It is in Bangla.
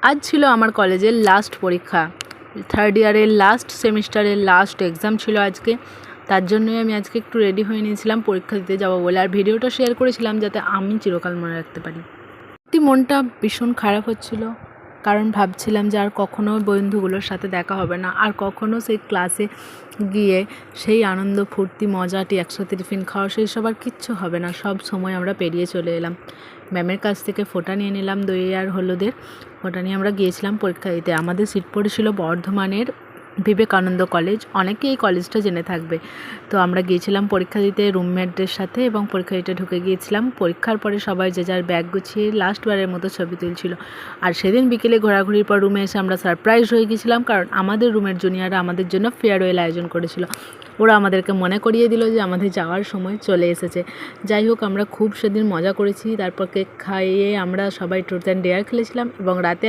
আজ ছিল আমার কলেজের লাস্ট পরীক্ষা, থার্ড ইয়ারের লাস্ট সেমিস্টারের লাস্ট এক্সাম ছিল আজকে। তার জন্যই আমি আজকে একটু রেডি হয়ে নিয়েছিলাম পরীক্ষা দিতে যাবো বলে, আর ভিডিওটা শেয়ার করেছিলাম যাতে আমি চিরকাল মনে রাখতে পারি। মনটা ভীষণ খারাপ হচ্ছিল, কারণ ভাবছিলাম যে আর কখনো বন্ধুগুলোর সাথে দেখা হবে না, আর কখনো সেই ক্লাসে গিয়ে সেই আনন্দ ফুর্তি মজাটি একসাথে টিফিন খাওয়া সেই সব আর কিচ্ছু হবে না। সব সময় আমরা পেরিয়ে চলে এলাম। ম্যামের কাছ থেকে ফোঁটা নিয়ে নিলাম, দই আর হলুদের ফোঁটা নিয়ে আমরা গিয়েছিলাম পরীক্ষা দিতে। আমাদের সিট পড়েছিল বর্ধমানের বিবেকানন্দ কলেজ, অনেকে এই কলেজটা জেনে থাকবে। তো আমরা গিয়েছিলাম পরীক্ষা দিতে রুমমেটদের সাথে, এবং পরীক্ষা দিতে ঢুকে গিয়েছিলাম। পরীক্ষার পরে সবাই যে যার ব্যাগ গুছিয়ে লাস্টবারের মতো ছবি তুলছিল। আর সেদিন বিকেলে ঘোরাঘুরির পর রুমে এসে আমরা সারপ্রাইজ হয়ে গেছিলাম, কারণ আমাদের রুমের জুনিয়ররা আমাদের জন্য ফেয়ারওয়েল আয়োজন করেছিল। ওরা আমাদেরকে মনে করিয়ে দিল যে আমাদের যাওয়ার সময় চলে এসেছে। যাই হোক, আমরা খুব সেদিন মজা করেছি। তারপর কেক খাইয়ে আমরা সবাই ট্রুথ অ্যান্ড ডেয়ার খেলেছিলাম, এবং রাতে